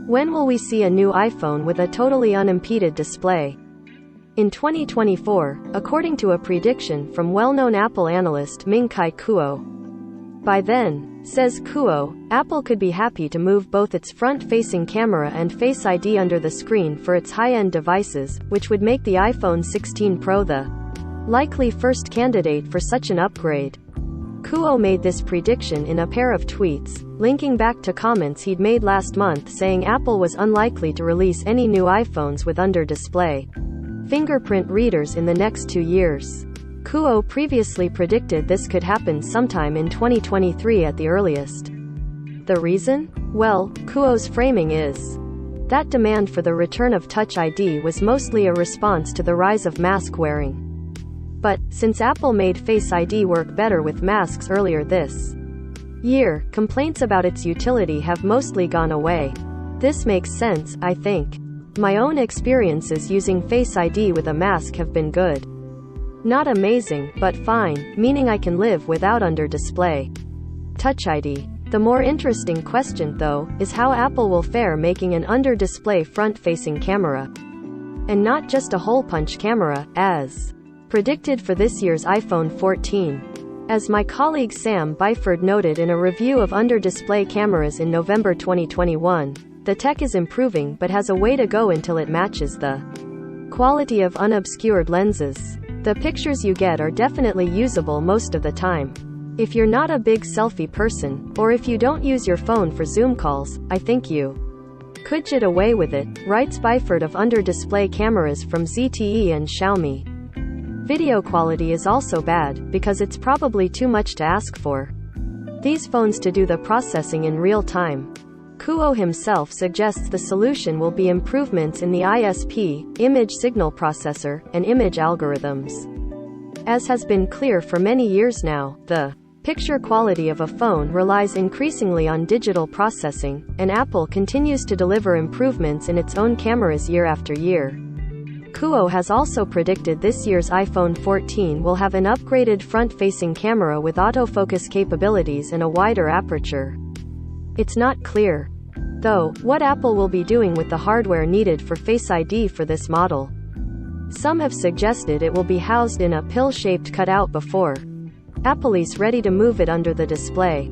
When will we see a new iPhone with a totally unimpeded display? In 2024, according to a prediction from well-known Apple analyst Ming-Chi Kuo. By then, says Kuo, Apple could be happy to move both its front-facing camera and Face ID under the screen for its high-end devices, which would make the iPhone 16 Pro the likely first candidate for such an upgrade. Kuo made this prediction in a pair of tweets, linking back to comments he'd made last month saying Apple was unlikely to release any new iPhones with under-display fingerprint readers in the next 2 years. Kuo previously predicted this could happen sometime in 2023 at the earliest. The reason? Well, Kuo's framing is that demand for the return of Touch ID was mostly a response to the rise of mask wearing. But, since Apple made Face ID work better with masks earlier this year, complaints about its utility have mostly gone away. This makes sense, I think. My own experiences using Face ID with a mask have been good. Not amazing, but fine, meaning I can live without under-display Touch ID. The more interesting question, though, is how Apple will fare making an under-display front-facing camera. And not just a hole-punch camera, as predicted for this year's iPhone 14. As my colleague Sam Byford noted in a review of under-display cameras in November 2021, the tech is improving but has a way to go until it matches the quality of unobscured lenses. The pictures you get are definitely usable most of the time. If you're not a big selfie person, or if you don't use your phone for Zoom calls, I think you could get away with it, writes Byford of under-display cameras from ZTE and Xiaomi. Video quality is also bad, because it's probably too much to ask for these phones to do the processing in real time. Kuo himself suggests the solution will be improvements in the ISP, image signal processor, and image algorithms. As has been clear for many years now, the picture quality of a phone relies increasingly on digital processing, and Apple continues to deliver improvements in its own cameras year after year. Kuo has also predicted this year's iPhone 14 will have an upgraded front-facing camera with autofocus capabilities and a wider aperture. It's not clear, though, what Apple will be doing with the hardware needed for Face ID for this model. Some have suggested it will be housed in a pill-shaped cutout before Apple's ready to move it under the display.